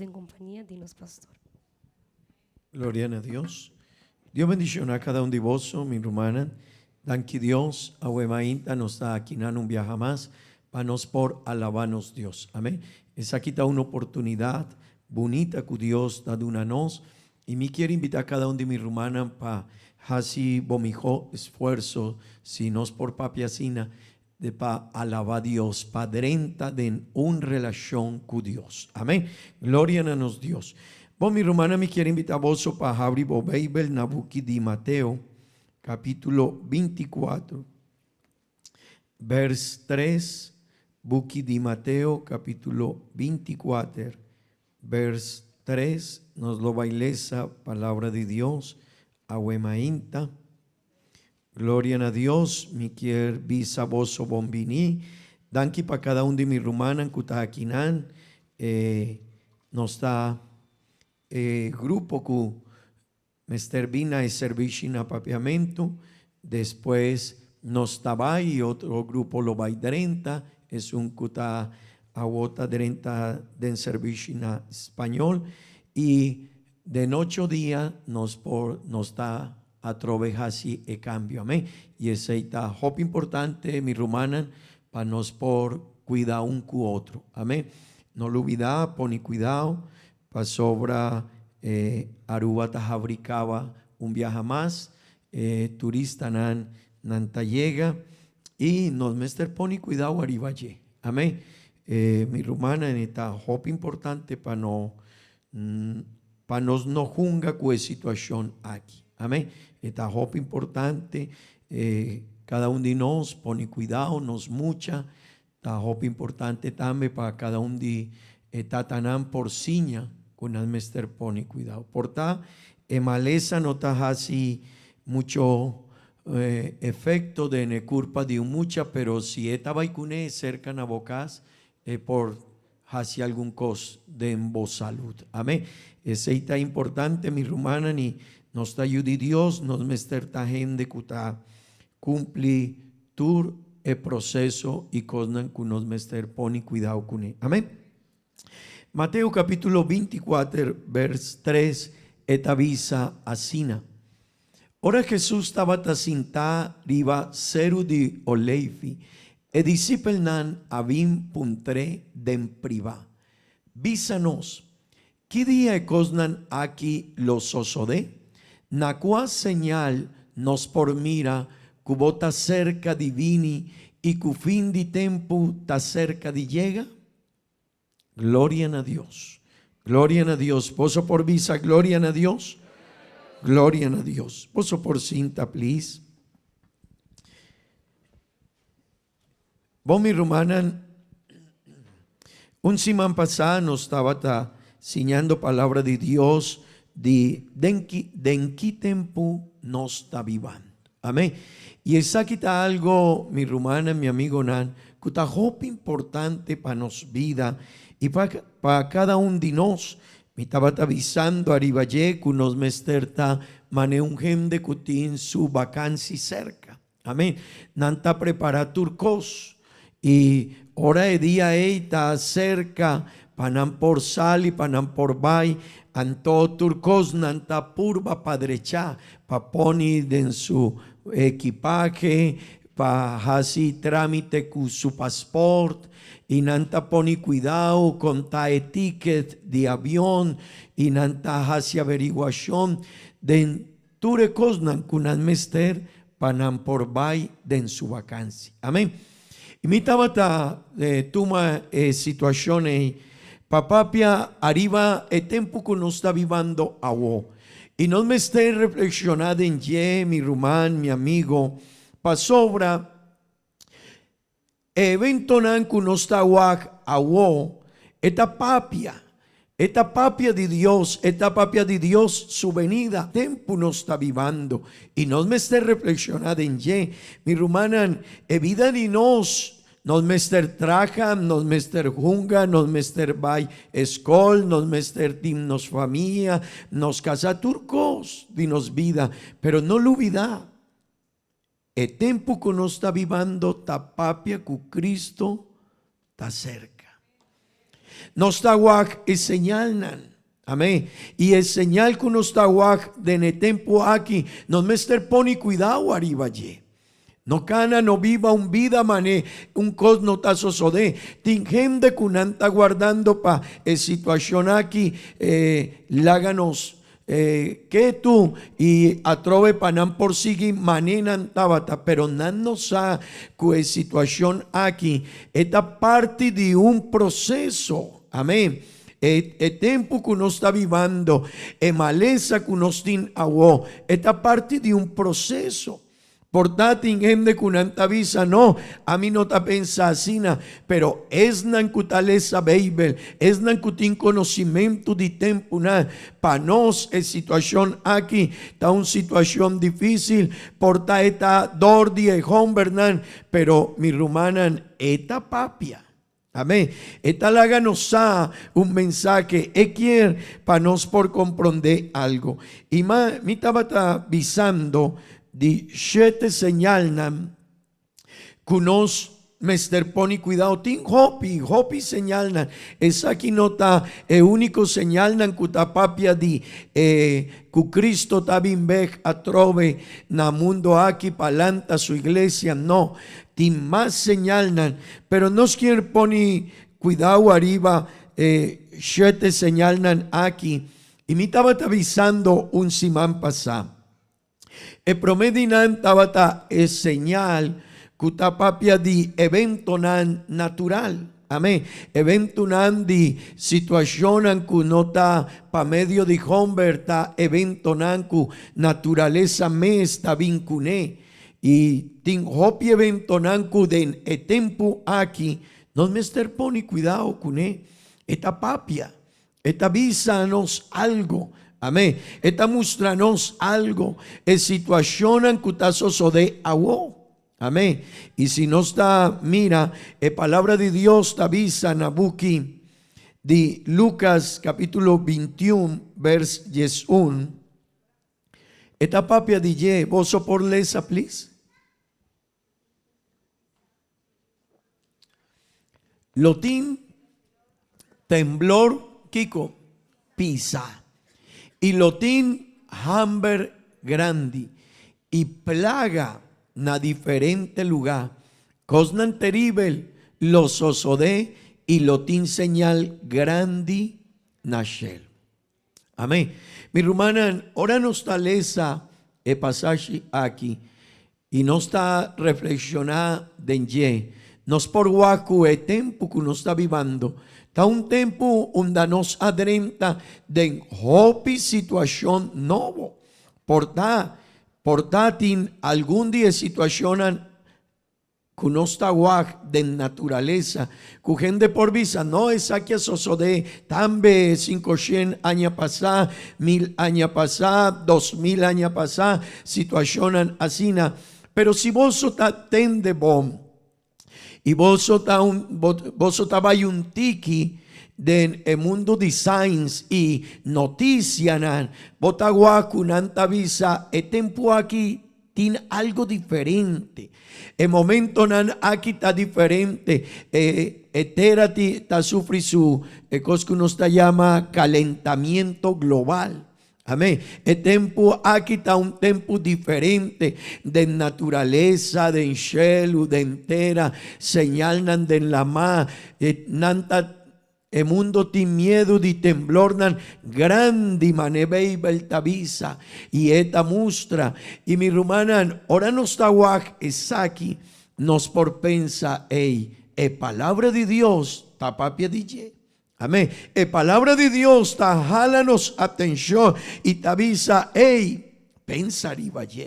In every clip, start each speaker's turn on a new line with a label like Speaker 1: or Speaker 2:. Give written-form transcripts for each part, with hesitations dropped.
Speaker 1: en compañía de nos pastor.
Speaker 2: Gloria a Dios. Dios bendicionar a cada de vos, mi hermana. Danke Dios, a Huemainta nos da aquí un viaje más, para nos por alabarnos Dios. Amén. Es aquí está una oportunidad bonita que Dios da una nos. Y me quiero invitar a cada uno de mi hermana para hacer bomijo esfuerzo, si nos por papiacina, de para alabar a Dios, para drenta de una relación con Dios. Amén. Gloria a nos Dios. Bom, mi hermana me quiere invitar a vos para abrir o Bible na book de Mateo, capítulo 24, vers 3, book de Mateo, capítulo 24, vers 3, nos lo bailesa, palabra de Dios, ahuemainta. Gloria a Dios, mi quiere visa vos o bombini, danki para cada uno de mi hermana, kutakinan, nos da grupo que Mr. Bina y servicio en apapiamento, después nos estaba y otro grupo lo va a 30, es un cuta a otra 30 de servicio en español, y de 8 días nos da a trovejar así el cambio, amén. Y ese está hop importante, mi romana, para nos por cuidar un cu otro, amén. No lo olvidar, pone cuidado. Para sobra Aruba tajabricaba un viaje más, turista nan llega y nos mester pone cuidado arriba allí. Amén. Mi rumana en esta hop importante para no junga con situación aquí. Amén. Esta hop importante, cada uno de nos pone cuidado, nos mucha. Esta hop importante también para cada uno de tatanán por ciña. Con el mester pone cuidado. Por ta, maleza no está así mucho efecto de ne culpa de mucha, pero si estaba y cerca na bocas, por hacia algún cos de en vos salud. Amén. Ese está importante, mi rumana, ni nos está ayude Dios, nos mester ta gente que está cumpli tur el proceso y cosnan que nos mester pone cuidado con él. Amén. Mateo capítulo 24, vers 3, etavisa asina. Ora Jesús estaba tacinta riva ceru di oleifi, e discipel nan avim puntre den priva. Vísanos, ¿qué día e cosnan aquí los osode? Na cual señal nos por mira, cubota cerca divini, y cu fin di tempo ta cerca di llega? Gloria a Dios. Gloria a Dios. Poso por visa, gloria a Dios. Gloria a Dios. Poso por cinta, please. Vos, mi rumana, un simán pasado nos estaba enseñando palabra de Dios de en qué tiempo nos está vivando. Amén. Y esa aquí está algo, mi rumana, mi amigo Nan, que está muy importante para nos vida. Y para cada uno de nos, me estaba avisando arriba que nos mesterta mane un gente que tiene su vacancia cerca. Amén. Nanta prepara turcos y hora de día está cerca, panan por sal y panan por bay, anto turcos nanta purba padrecha, pa poni en su equipaje, pa así trámite con su pasaporte. Y nanta pone cuidado con ta etiquet de avión y nanta hacia averiguación de ture cosnan kunan mester panan por bay den su vacancia. Amén. Y mi tabata tuma situaciones papapia arriba el tiempo que nos está vivando agua. Y no me esté reflexionando en mi rumán, mi amigo, pa sobra evento nanku no está awo, esta papia de Dios, su venida, tiempo nos está vivando, y nos me esté reflexionando en mi rumanan, vida de nos mester traja, nos mester junga, nos mester bay escol, nos mester dimnos familia, nos casa turcos, dinos vida, pero no lo olvida. El tiempo que nos está vivando, ta papia con Cristo está cerca. Nos tawag e senyal nan. Amén. Y el señal que nos tawag de netempo aquí, nos mester poni cuidado arriba allí. No cana, no viva un vida mané, un cosno tasosode. Tingende kunanta guardando pa situación aquí, láganos. Que tú y atrove panan por sigui manenan tabata, pero nan no sa que situación aquí, esta parte de un proceso. Amén. El tiempo que uno está vivando, maleza que uno está agua, esta parte de un proceso. Por tanto, gente que unanta visa, no, a mí no ta pensa así, pero es nan cutaleza Bible, es nan cutin conocimiento de tiempo, para nos es situación aquí, está una situación difícil, por ta esta dor de Bernan, pero mi rumanan, esta papia. Amén. Esta laga nos da un mensaje quiere para nos por comprender algo. Y mi estaba avisando de 7 señales que nos mester poni cuidado. Tin hopi señal es aquí nota el único señal que ta papia di que Cristo ta bimbek atrove na mundo aquí palanta su iglesia no. Tin más señal pero nos quiere poni cuidado arriba 7 señal aquí. Y me estaba avisando un simán pasado. El promedinan tabata es señal kutapapia di evento nan natural. Amén. Evento nan di situación ku nota pa medio di converta evento nan ku naturaleza me está vincune. Y tin hopi evento nan ku den tempo aquí nos mester poni cuidado kune. Esta papia, esta avísanos algo. Amén. Esta muéstranos algo. Es situación en que de agua. Amén. Y si no está, mira, palabra de Dios te avisa Nabuki de Lucas capítulo 21, vers 1. Esta papia dice, vos por lesa, please. Lotín, temblor, Kiko, pisa. Y lotín hamber grande y plaga na diferente lugar. Cosnan terrible los osode y lotín señal grande nashel. Amén. Mi rumana, ahora no está lesa el pasaje aquí y no está reflexionada de nos por guacu el tiempo que uno está viviendo. Está un tiempo donde nos adrenta de hopi situación novo. Portatin algún día situación que no está guac de naturaleza. Que gente por visa no es aquí sosode tambe 500 años pasada, 1000 años pasada, 2000 años pasada, situación así. Pero si vos tende bom, y vos estaba un tiki del mundo de science y noticias, vos estaba visa, el tiempo aquí tiene algo diferente. El momento aquí está diferente. Etera está sufriendo su cosa que uno está llama calentamiento global. Amén. El tiempo aquí está un tiempo diferente de naturaleza, de enchelu, de entera, señalan de la ma, nanta el mundo tiene miedo de temblor nan grande manebeiba el tabisa y esta mustra y mi rumanan ahora no está guac es aquí nos por pensa palabra de Dios tapapia DJ. Amén. La palabra de Dios ta jálanos atención y te avisa, pensar y vaya.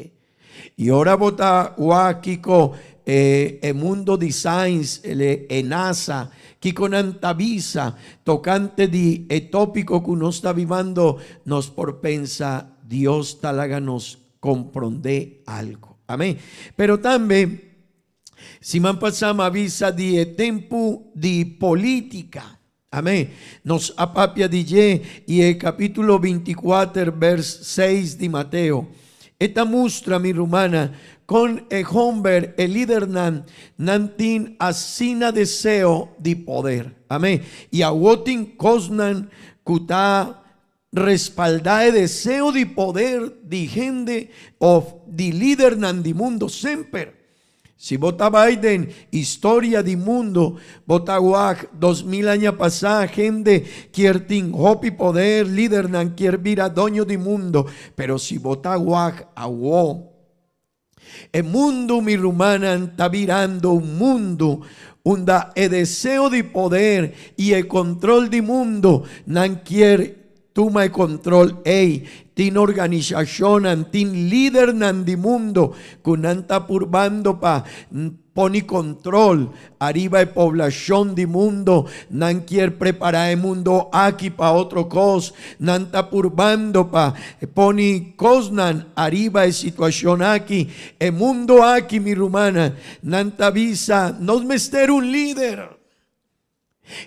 Speaker 2: Y ahora vota guaquico el mundo de science, el NASA, que con antavisa, tocante de el tópico que uno está viviendo, nos por pensa, Dios talaga nos comprende algo. Amén. Pero también, si man pasamos avisa de tiempo de política. Amén. Nos apapia DJ y el capítulo 24, vers 6 de Mateo. Esta mustra, mi rumana, con el hombre, el líder nantin asina deseo de poder. Amén. Y awotin cosnan kuta respaldar deseo de poder de gente of de líder nan di mundo semper. Si vota Biden, historia di mundo, vota guaj, 2000 años pasada, gente quiertin hopi poder, líder nan quier vira doño di mundo, pero si vota guaj, aguó. El mundo, mi rumana, está virando un mundo donde el deseo de poder y el control del mundo nan quiere toma el control. Tin organización, tin líder nan di mundo, kunanta purbando pa poni control arriba de población di mundo, nan quiere preparar el mundo aquí pa otro cos, nan ta purbando pa poni cosnan arriba de situación aquí, el mundo aquí, mi rumana, nan ta visa, nos mester un líder.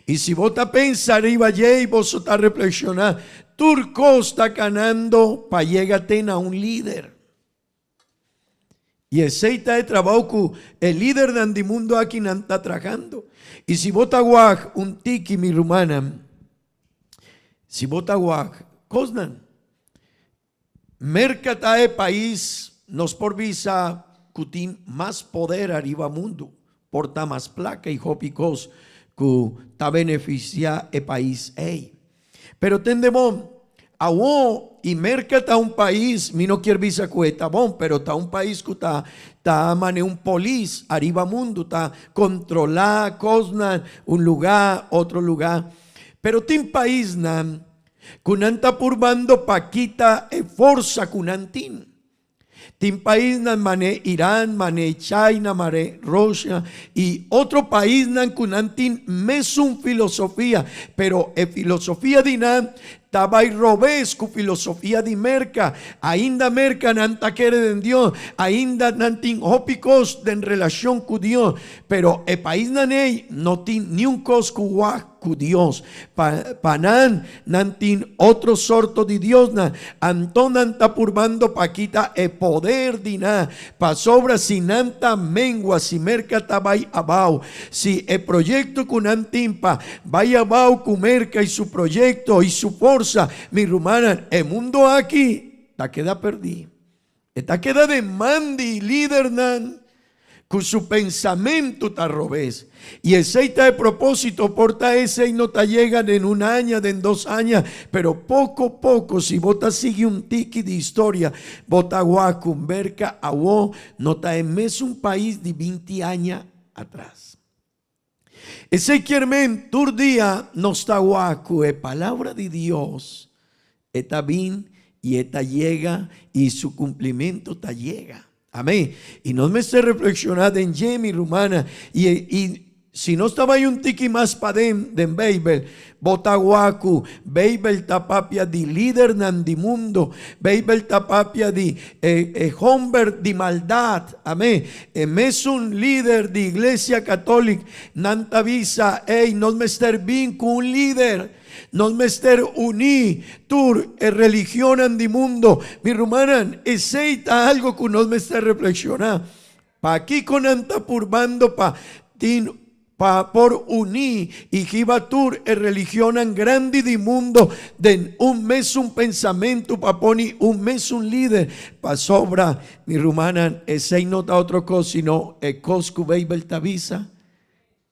Speaker 2: Y si vos te pensas arriba y vos estás reflexionando, Turco está ganando para llegar a un líder. Y ese está de trabajo el líder de Andimundo aquí no está trabajando. Y si vos te aguaj un tiki, mi rumana, si vos te aguaj, cosnan, mercata de país nos por visa cutin más poder arriba mundo, porta más placa y hopicos que ta beneficia el país. Pero tendemos a y mercata un país, mi no quiere visa cueta bon, pero está un país que está mane un polis arriba mundo, está controlar cosnan un lugar, otro lugar. Pero tin país nan kunanta purbando paquita e forza kunantin. Tin país nan mane Irán, mane China, mane Rusia y otro país nan kunantin mesun filosofía, pero e filosofía dinan tabay robes cu filosofía di merca, ainda merca nanta quiere de Dios, ainda nantin hópicos de en relación con Dios, pero el país naney no tin ni un cos cu Dios, panan nantin otro sorto de Dios na, antonan ta purbando paquita el poder dina, pa sobra si nanta mengua, si merca tabay abau, si el proyecto con antimpa vaya abau cu merca y su proyecto y su fuerza, mi rumana, el mundo aquí ta queda perdido, esta queda de mandi líder nan, con su pensamiento ta robes. Y ese de propósito porta ese y no te llegan en un año, en 2 años, pero poco a poco, si vota sigue un tiki de historia, vota guacum, berca, aguó, no te mes un país de 20 años atrás. Ese quiermen, tur día, no está guacu, es palabra de Dios, está bien y esta llega y su cumplimiento te llega. Amén. Y no me esté reflexionando en Jamie Rumana. Y si no estaba ahí un tiki más para den Babel, Botaguacu, Babel tapapia di líder nan di mundo, Babel tapapia di hombre di maldad. Amén. Es un líder de iglesia católica, nanta visa, no me esté bien con un líder. No me esté uní, tur, religión andimundo. Mi rumanan, aceita algo que no me esté reflexionando. Pa aquí con anta purbando pa por uní y jiba tur, religión an grande di mundo. Den un mes un pensamiento pa poni un mes un líder. Pa sobra, mi rumanan, ese no ta otro cosa, sino el coscu beibel tavisa,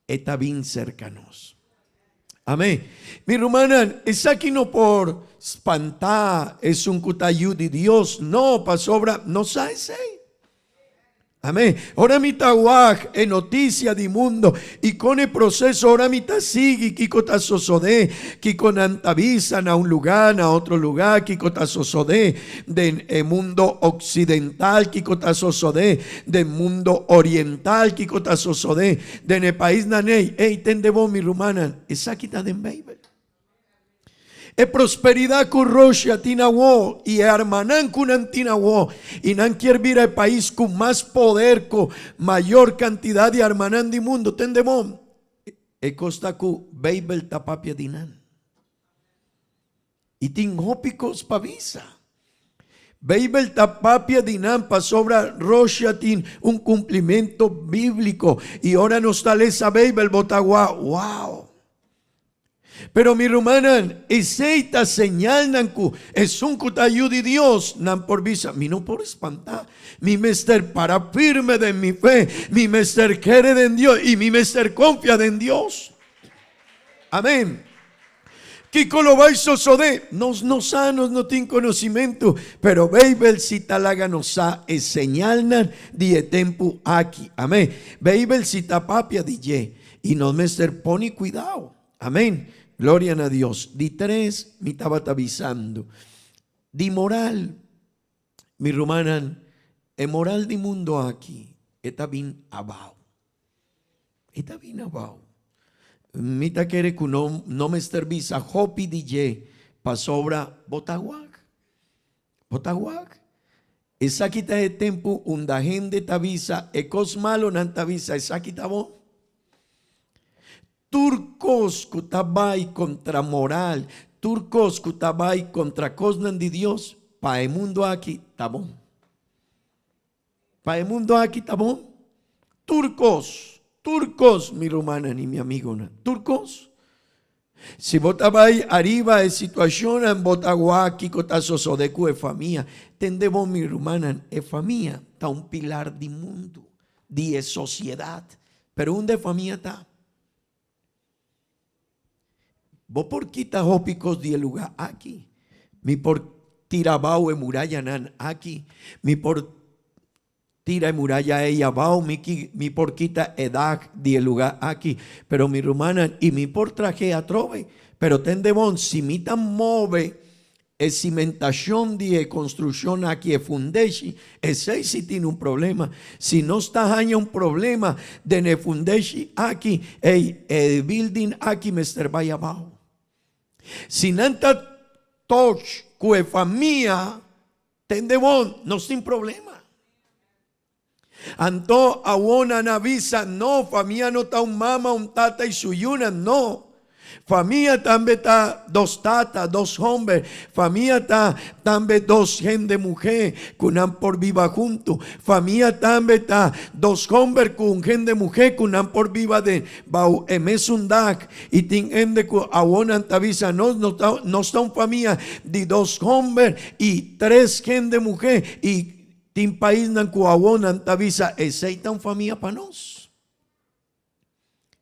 Speaker 2: está bien cercanos. Amén. Mi rumana, es aquí no por espantar, es un cutayú de Dios, no, pa sobra, no sabes. Amén. Ahora mi taguaj es noticia de mundo y con el proceso ahora mi sigue kiko ta sosode, kiko nantavisan a un lugar, a otro lugar, kiko ta sosode del mundo occidental, kiko ta sosode del mundo oriental, kiko ta sosode del país naney. Tendebo mi rumana, es aquí ta den Bible. Es prosperidad con Rosia Tinawo y hermanan con Antinawo y nan quiere vir al país con más poder, con mayor cantidad de hermanan de mundo. Tendemos e costa cu Babel tapapia dinan y tin hópicos pavisa. Beibel tapapia dinampa sobra roshatin un cumplimiento bíblico. Y ahora nos sale esa Beibel botagua. Wow. Pero mi rumanan, esa señal nanku, es un kutayu de Dios, nan por visa, mi no por espantar, mi mester para firme de mi fe, mi mester quiere de Dios y mi mester confía en Dios. Amén. Kiko lo vais sosode, nos sanos no tienen conocimiento, pero Beibel si talaga nos ha es señal nan die tempo aquí. Amén. Beibel si tapapia DJ y nos mester pone cuidado. Amén. Gloria a Dios. Di tres, me estaba avisando. Di moral, mi rumanan, el moral di mundo aquí, está bien abajo. Está bien abajo. Mita quiere que no me servisa, hopi DJ, pa sobra botaguac. Botaguac. Esa quita de tiempo, unda gente tavisa, ecos malo nan tavisa, esa quita bo. Turcos kutabay contra moral, turcos kutabay contra cosnan de Dios, pa el mundo aquí tabón. Pa el mundo aquí tabón. Turcos, mi rumana ni mi amigo, turcos. Si botabay arriba de situación en botaguaki cotazoso de cu familia, tendemos mi rumana e familia, ta un pilar de mundo, de sociedad, pero un de familia está. Vos por quita hópicos de lugar aquí. Mi por tirabao e muralla nan aquí. Mi por tira e muralla ella bao. Mi por quita edad de lugar aquí. Pero mi rumana y mi por traje a trove. Pero tendemon si mi tan move es cimentación de construcción aquí e fundeshi. Ese si tiene un problema. Si no está hanya un problema de ne fundeshi aquí. El building aquí me vaya abajo. Si nanta toch cue familia tendemon no sin problema. Anto awona navisa no familia no ta un mama un tata y suyuna no. Familia también está dos tatas, dos hombres. Familia está también dos gente mujer cunan por viva junto. Familia también está dos hombres con gente mujer cunan por viva de bau emesundak y tin ende ku awonan tavisa no son familia de dos hombres y tres gente mujer y tin país nan ku awonan tavisa eseitan familia panos.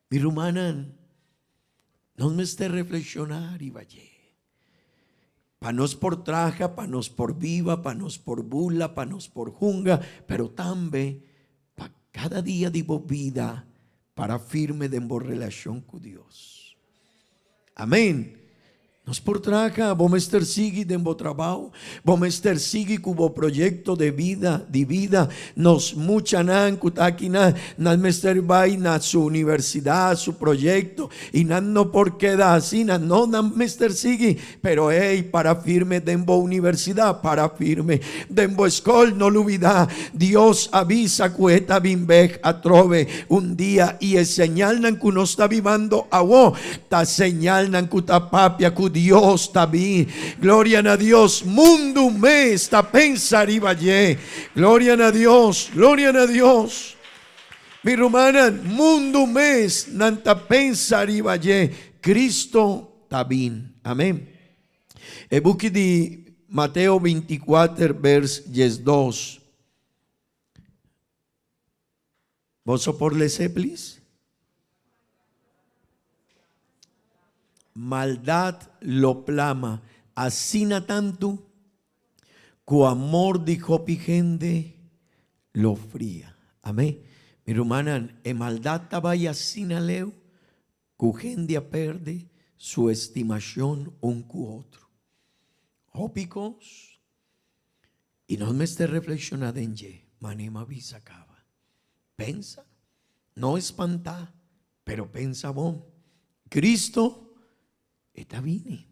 Speaker 2: Mi rumanan no me esté reflexionar y vaya. Panos por traja, panos por viva, panos por bula, panos por junga, pero también para cada día de vida para firme de relación con Dios. Amén. Nos por traja, vos estar sigue de trabajo, vos estar sigue cubo proyecto de vida, nos muchanan kutakina, nas mester vai na su universidad, su proyecto, y no por queda así, no mester sigue, pero para firme de universidad, para firme de escuela, no lo olvida, Dios avisa cueta bimbej a trove un día, y el señal nan que no está vivando a vos, ta señal nan kutapapia Dios está bien, gloria a Dios, mundo me está pensar y vaya, gloria a Dios, mi romana, mundo me nanta pensar y vaya, Cristo está bien, amén. El buque de Mateo 24, vers 2. ¿Vos por leer, please? Maldad lo plama, asina tanto, cu amor dijo pigende lo fría. Amén. Mi hermana, en maldad tabaya asina leo, cu gente perde su estimación un cu otro. Ópicos, y no me esté reflexionando en ye, manema visa acaba. Pensa, no espanta, pero pensa bon. Cristo está bien.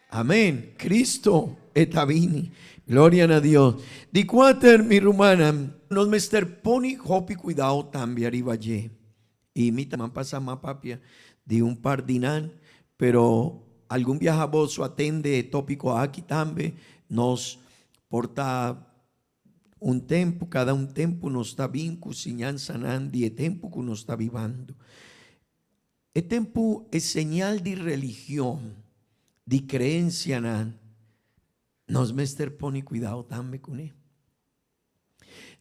Speaker 2: Amén. Cristo está bien. Gloria a Dios. Di cuater mi rumana. Nos mester poni hopi cuidado también arriba ye. Y mi tamán pasa más papia de un par dinan. Pero algún viajaboso atende tópico aquí también. Nos porta cada un tempo non sta vinco sinyansanandi e tempo che non sta vivendo. E tempo è segnal di religione, di creencia nan. Nos mester poni cuidado tambe con e.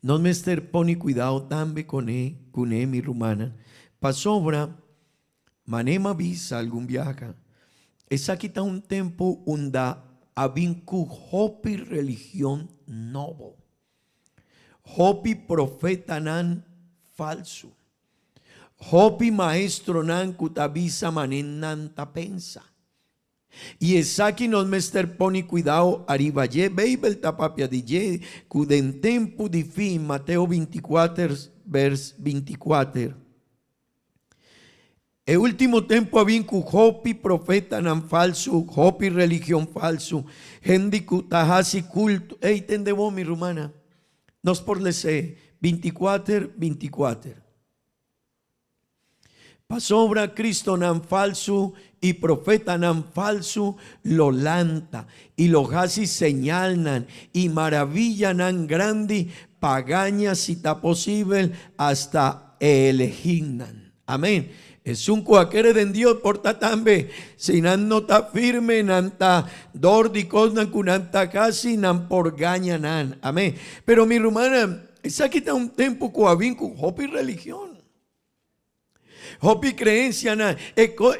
Speaker 2: Nos mester poni cuidado tambe con e mi rumana. Pa sobra, manema visa algún viaja. Esa quita un tempo unda avinku hopi religión novo. Hopi profeta nan falso. Hopi maestro nan kutabisa manen nan tapensa. Y esaki nos mester poni cuidado arriba ye Bible tapapia di ye kuden tempo di fin Mateo 24 vers 24. E último tempo avinku hopi profeta nan falso, hopi religión falso, hendi kutahasi culto. Ey tendebo mi rumana. Nos por lese 24. Pasobra Cristo nan falso y profeta nan falso lo lanta y lo hasi señalnan y maravilla nan grande pagaña si ta posible hasta elegignan. Amén. Es un cuaquere de Dios porta tambe si nan no ta firme nan ta dordi cosnan kunanta casi nan por gaña nan. Amén. Pero mi rumana, esa quita un tempo coavinku hopi religión. Hopi creencia na.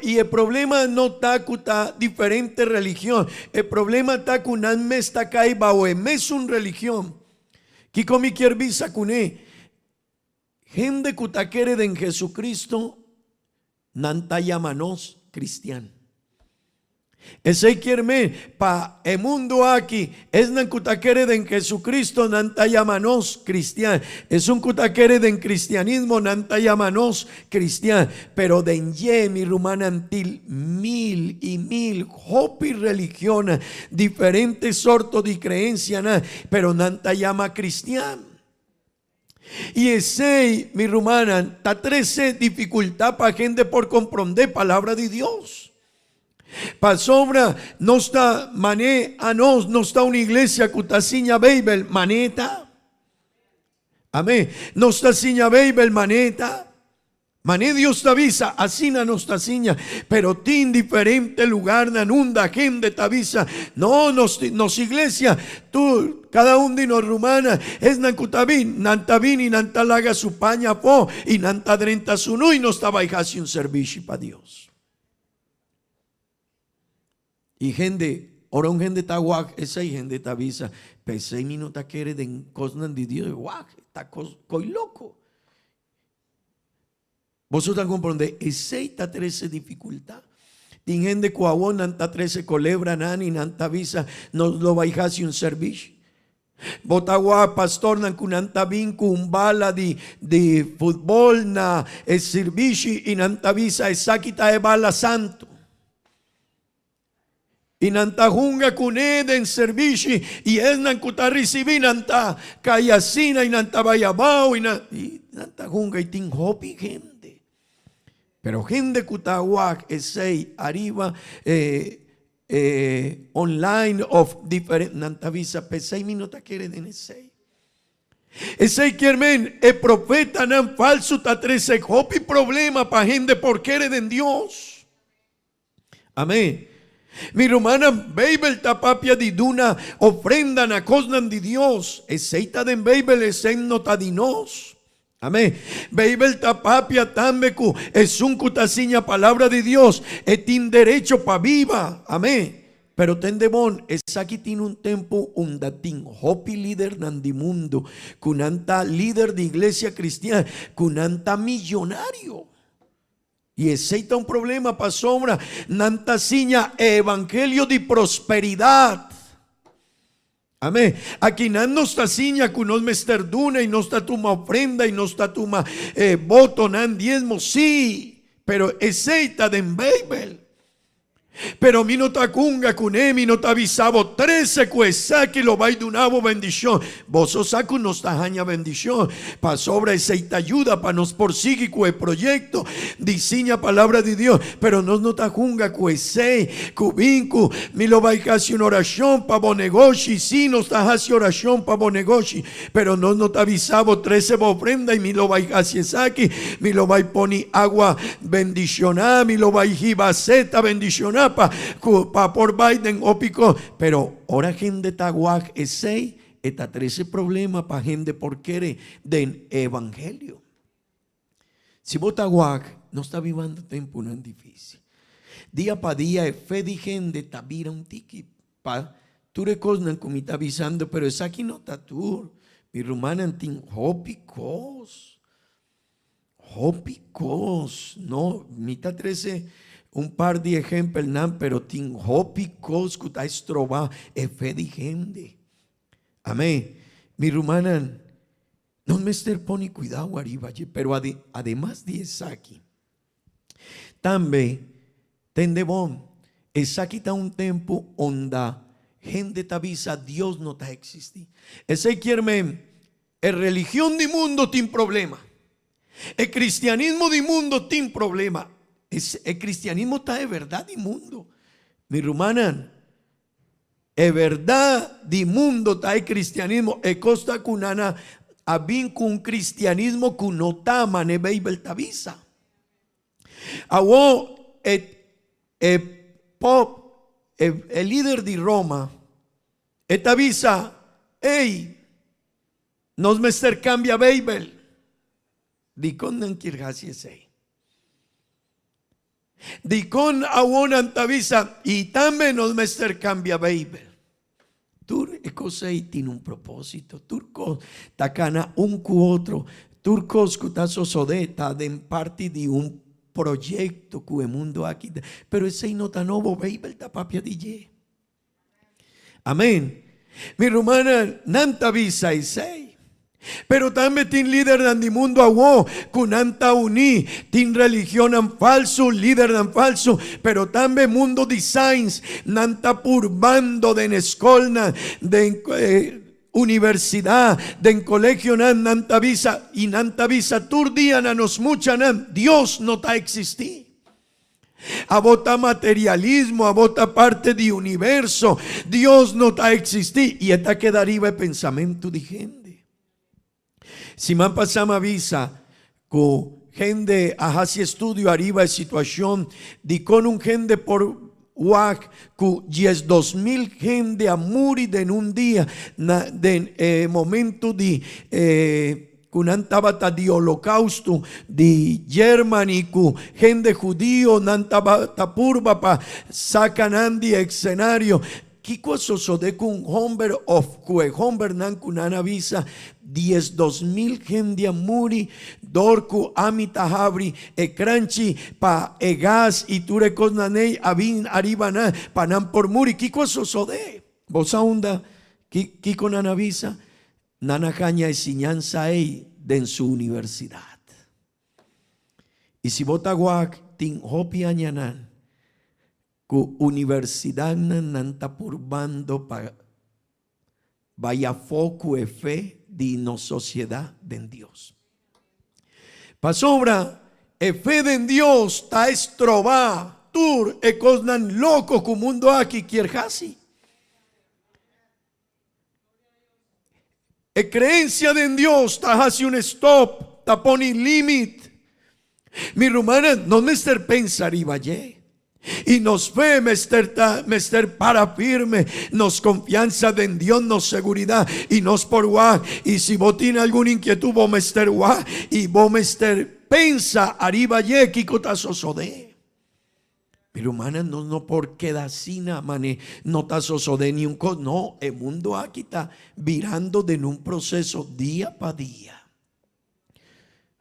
Speaker 2: Y el problema no está con diferente religión. El problema está con nan me está caiba o es un religión. Que comi quier visa cune. Gente kutaquere de en Jesucristo. Nanta llamanos cristiano. Ese quierme pa el mundo aquí es nan kutaquere de en Jesucristo nanta llamanos cristiano. Es un kutaquere de en cristianismo nanta llamanos cristiano. Pero de en ye mi rumana antil mil y mil hopi religión diferentes sortos de creencia na, pero nanta llama cristiano. Y ese, mi rumana, está 13 dificultad para gente por comprender palabra de Dios. Para sobra, no está mané a nos, no está una iglesia que está siña Bible, maneta. Amén. No está siña Bible, maneta. Mané Dios te avisa, así no está siña, pero ti en diferente lugar, nanunda, gente te avisa. No, nos iglesia, tú, cada uno de nos rumana, es nancutabín, nantabín y nantalaga su paña po, y nantadrenta su no, y no estaba casi un servicio para Dios. Y gente, ahora un gente está guac, esa gente te avisa, pero 6 minutos quiere de cosas de Dios, guac, está coi loco. Vosotros comprendéis, esa 13 dificultad. Tienen gente coabón, nanta 13 colebra, nani, nanta visa, nos lo baijase un servicio. Botagua pastor nan kunanta vinku un bala de fútbol na el servicio y nanta visa esakita e bala santo. Y nanta junga kunede en servicio y es nan kuta recibi nanta kayasina y nanta bayabao y nanta junga y tin hopi gente. Pero gente kutahuac esei arriba online of diferente nantavisa pe 6 minutos quiere de esei. Esei quiermen el profeta nan falso ta 13 hopi problema pa gente por quiere de Dios. Amén. Mi romana Bible tapapia di duna ofrenda na cosnan di Dios. Eseita den Bible esen nota di nos. Amén. Bible tapapia tambeku es un cutasiña palabra de Dios. Etin derecho pa viva. Amén. Pero tendemon es aquí tiene un tempo un datín hopi líder nandimundo. Kunanta líder de iglesia cristiana. Kunanta millonario. Y aceita un problema pa sombra. Nanta siña evangelio de prosperidad. Amén. Aquí no está siña que no me esterduna y no está tuma ofrenda y no está tuma voto nan diezmo. Sí, pero aceita de Bible. Pero mi no tacunga cunemi no tavisabo 13 cuesaki lo vai dunavo bendición. Vos osaku nos tajaña bendición. Pa sobra esa y te ayuda pa nos porsigue cue proyecto. Diseña palabra de Dios. Pero nos no tajunga cuesei cubinku. Mi lo vai casi una oración pa bonegoshi. Sí nos tajasi oración pa bonegoshi. Pero nos no tavisabo 13 ofrenda y mi lo vai casi esaki. Mi lo vai poni agua bendicioná. Mi lo vai jibaceta bendicioná. Pa por Biden opico, pero ahora gente taguaj esei eta 13 problema pa gente porquere den evangelio. Si vos taguaj no está vivando tiempo tan difícil, día pa día fe de gente tabira un tiki pa tu recosnan como está avisando, pero es aquí no ta tur mi rumana antin hopicos no mita 13 un par de ejemplos, pero tin hopicos que está estroba fe de gente. Amén. Mi rumana, no me poni cuidado arriba, pero además de eso aquí, también tendebón, es aquí está un tiempo donde gente te avisa Dios no está existir. Ese quiere el religión del mundo tiene problema, el cristianismo del mundo tiene problema. El cristianismo está de verdad de mundo. Mi rumana, de verdad de mundo está el cristianismo. E costa kunana abin kun cristianismo kunotama ne Bible tavisa. Awo el líder de Roma etavisa, hey, nos mester cambia Bible. Di con kirgasi sei. Dicon awon antavisa y también nos mester cambia Bible. Tur ecosei tiene un propósito. Turco tacana un cu otro. Turcos cutazo sodeta de parte de un proyecto que el mundo aquí. Pero ese no tan nuevo Bible ta papia DJ. Amén. Mi rumana nantavisa y sei. Pero también tin líder del mundo agua con anta uní, tin religión en falso, líder en falso, pero también mundo designs, nanta purbando de escolna, de universidad, de colegio nanta visa y nanta visa turdiana nos muchan, Dios no ta existir. Abota materialismo, abota parte de universo, Dios no ta existir y esta quedaría el pensamiento de gente. Si man pasama visa con gente hacia estudio arriba de situación de con un gente por WAC cu 10,000 gente a morir en un día de momento de con antabata de holocausto de Germany cu gente judío nantabata purba pa sacan de escenario. Kiko sosode kun homber of kue homber nan kunana visa 10,000 gente muri dorku amita habri ekranchi pa egas y ture kosnanei abin aribana panan por muri kiko sosode bosa onda kiko nana visa nana caña enseñanza ei den su universidad y si botaguac tin hopi añanan universidad nanta purbando para vaya foco e fe de no sociedad de Dios. Pa sobra e fe de Dios ta estroba tur e cosnan loco cu mundo aquí quierjasi. E creencia de Dios ta hasi un stop, ta poni limit. Mi rumana no mester pensar y valle. Y nos fe mester para firme, nos confianza de en Dios, nos seguridad y nos por guá. Y si vos tiene alguna inquietud, vos mester guá y vos mester pensa arriba ye kikota sosode. Pero humana no por quedacina mane no ta sosode ni un cos. No, el mundo aquí está virando de un proceso día para día.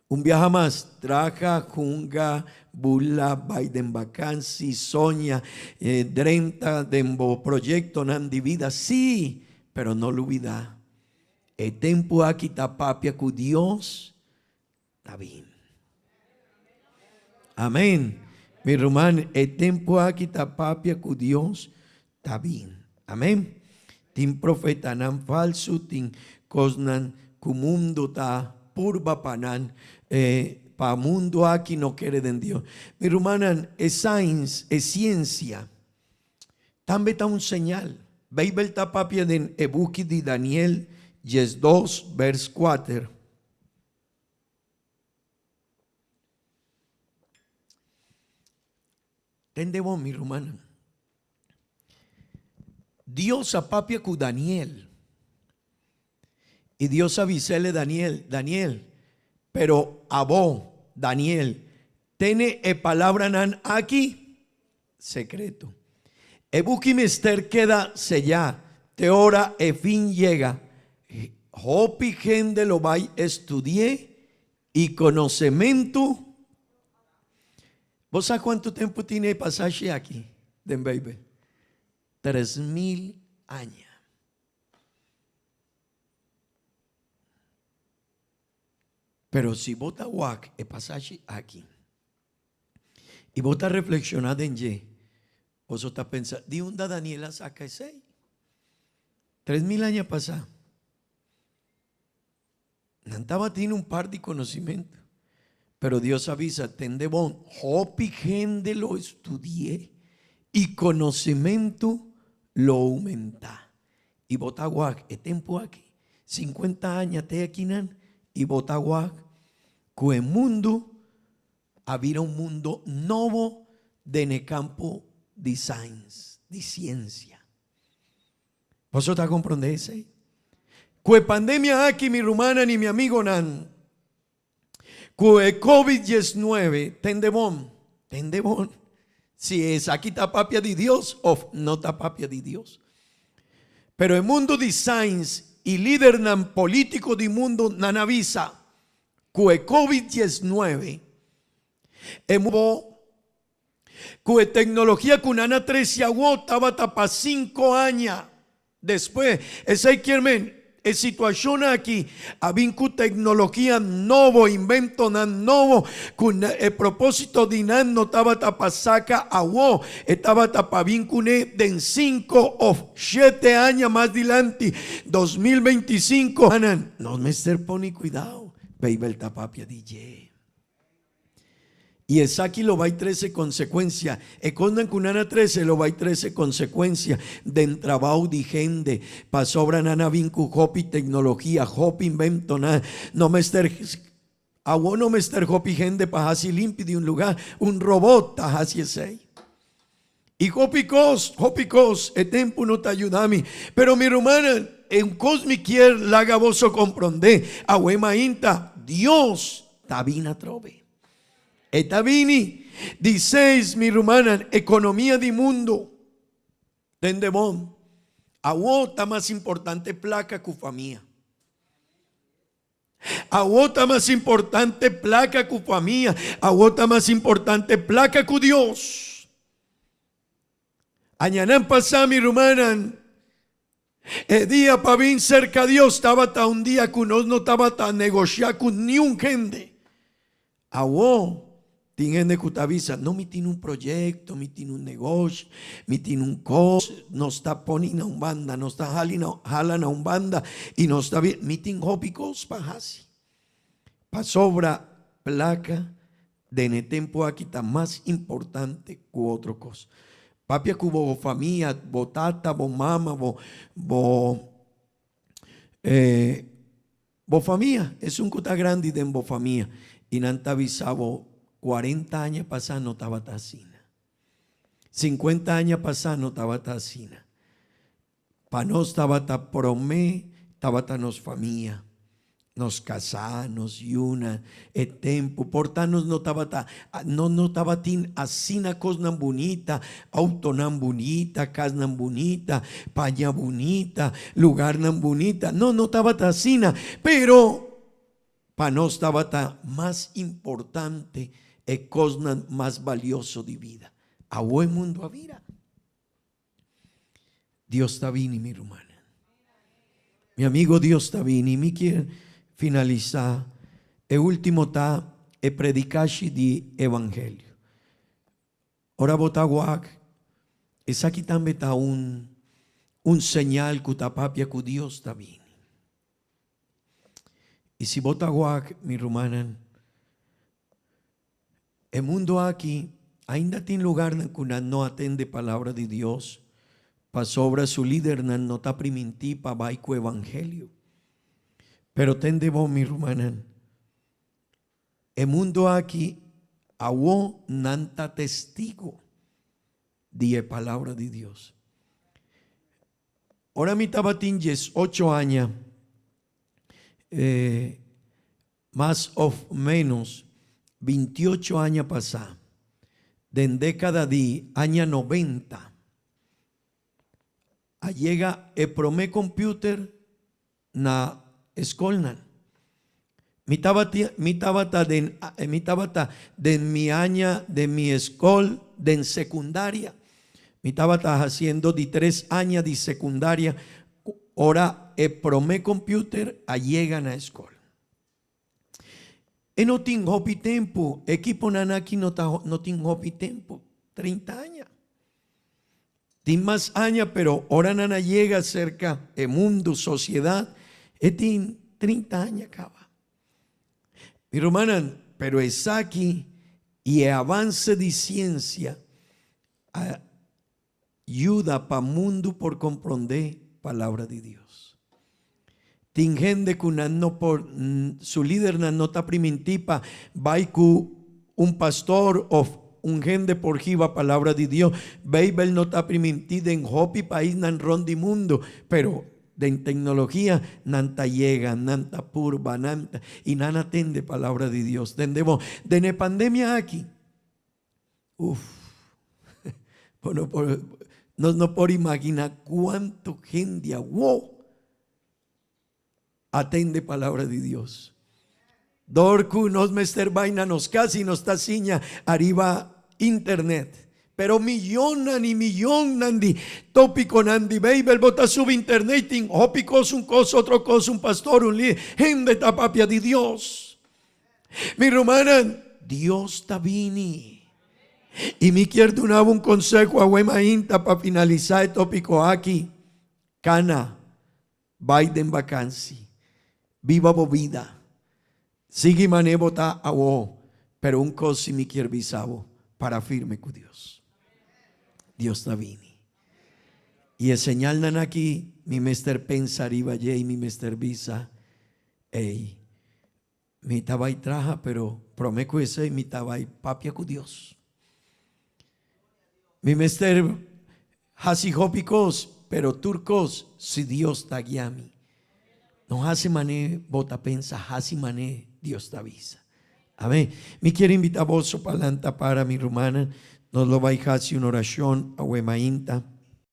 Speaker 2: Un viaje más, traja, junga, bula, Biden vacancy, soña, drenta, dembo, proyecto, nandi vida, sí, pero no lo olvida. El tiempo aquí está papia con Dios, está bien. Amén. Mi hermano, el tiempo aquí está papia con Dios está bien. Amén. Tin profeta nan falso, tin cosnan cu mundo ta purba panan, pa mundo aquí no quiere de Dios. Mi hermana, es science, es ciencia. También está un señal. Bible está papia den ebuki de Daniel, yes 2, vers 4. Entendemos, mi hermana. Dios apapia con Daniel. Y Dios avisele Daniel, Daniel, pero a vos, Daniel, tiene palabra nan aquí, secreto. Ebuki mister queda sella, te hora e fin llega. Hopi gente lo va a estudiar y conocimiento. ¿Vos sabés cuánto tiempo tiene el pasaje aquí de Bible? 3000 años. Pero si vos te guac el pasaje aquí y vos te reflexionás en ye, vos estás pensando, ¿de dónde Daniela saca ese? 3000 años pasados. Nantaba tiene un par de conocimientos. Pero Dios avisa, tende bon, hopi gente lo estudié y conocimiento lo aumenta. Y botaguac, el tiempo aquí, 50 años te aquí nan, y botaguac, que el mundo, había un mundo nuevo de en el campo de science, de ciencia. ¿Vosotros comprendéis? Que pandemia aquí, mi hermana ni mi amigo nan, que COVID-19, tendebón, si es aquí está papia de Dios o no está papia de Dios. Pero el mundo de science y líder nan político del mundo nan avisa que COVID-19 que tecnología con ana 13 estaba tapa 5 años después. Ese quieren es situación aquí, había tecnología nuevo, invento nuevo, con el propósito de no estaba tapasaca agua, estaba tapavincune de 5 o 7 años más adelante, 2025. No me ser poni cuidado, baby el tapapia DJ. Y es aquí lo va a 13 consecuencias. Econdan kunana 13 lo va a 13 consecuencias de trabajo de gente. Pa sobra nana vinku hopi tecnología, hopi invento na. No me ester agua no me ester hopi gente pa así limpio de un lugar, un robot ta así ese. Y hopi cos, el tiempo no te ayuda a mí. Pero mi hermana, en cosmiquier la gaboso comprende. Agüema inta, Dios tabina trove. Está vini, diceis mi hermana, economía del mundo. Tendebón, agua más importante placa que familia. Agua más importante placa que familia. Agua más importante placa que Dios. Añanan pasá mi hermana. El día para bien cerca de Dios estaba hasta un día que no estaba tan negociar con ni un gente. Agua. Tienen que avisa, no me tiene un proyecto, me tiene un negocio, me tiene un costo, no está poniendo un banda, no está jalando un banda y no está bien, me tiene hobicos para así. Pa sobra placa de en el tiempo aquí está más importante que otra cosa. Papia que bo familia, bo tata, bo mama, bo familia, es un cuta grande de bo familia y nanta avisaba 40 años pasados no estaba tasina. 50 años pasados no estaba tasina. Para nos estaba ta promé, estaba ta nos familia. Nos casamos y una el tiempo. Portanos no estaba ta, no estaba tin asina cosnan bonita, autonan bonita, casnan bonita, paña bonita, lugar nan bonita. No estaba tasina, pero para nos estaba ta más importante. Es cosa más valioso de vida. A buen mundo a vida. Dios está bien, mi hermana. Mi amigo Dios está bien. Y me quiere finalizar. El último está el predicashi de evangelio. Ora botaguac, es aquí también está un señal que tapapia que Dios está bien. Y si botaguac, mi hermana, el mundo aquí ainda tiene lugar en que no atende palabra de Dios, para sobra su líder no está priminti para baico evangelio. Pero tende vos, mi hermana, el mundo aquí awo nanta testigo de palabra de Dios. Ahora mi tabatinjes 8 años, más o menos 28 años pasados, de década de año 90, llega el promé computer na escolnan. Mi tabata de mi año de mi escuela de secundaria. Mi tabata haciendo de 3 años de secundaria. Ahora el promé computer llegan a escuela. E no tengo hopi tempo, equipo nanaki no tengo hopi tempo, 30 años. Tin más años, pero ahora nana llega cerca el mundo, sociedad, tin 30 años acaba. Mi hermana, pero es aquí y el avance de ciencia ayuda para mundo por comprender palabra de Dios. Tin gente que no por su líder no está primitipa, baiku un pastor o un gente por jiva palabra de Dios, Bible no está primitida en hopi país nan rondi mundo, pero de tecnología nanta llega, nanta purba, nanta y nana atende palabra de Dios. Tendemos de la pandemia aquí. Bueno, no por imaginar cuánto gente atende palabra de Dios. Dorku nos mester vaina nos casi nos está ciña arriba internet. Pero millonan y millonan de tópico nandi Bible bota sub internet hópicos un cosa, otro cosa, un pastor, un líder, gente tapapia de Dios. Mi hermana, Dios está vini. Y me quiero dar un consejo a Wema Inta para finalizar el tópico aquí. Cana, Biden vacancy, viva bovida, sigue manebota a pero un cosa si me quiero visabo para firme con Dios. Dios está vini. Y el señal nan aquí, mi mester pensar iba y mi mester visa, mi tabay traja, pero prometo ese mi tabay papia con Dios. Mi mester hasijopicos, pero turcos, si Dios está guiando. No hace mané, bota pensa, hace mané, Dios te avisa. Amén. Me quiero invitar a vos para mi hermana. Nos lo va a dejar una oración a Wemainta.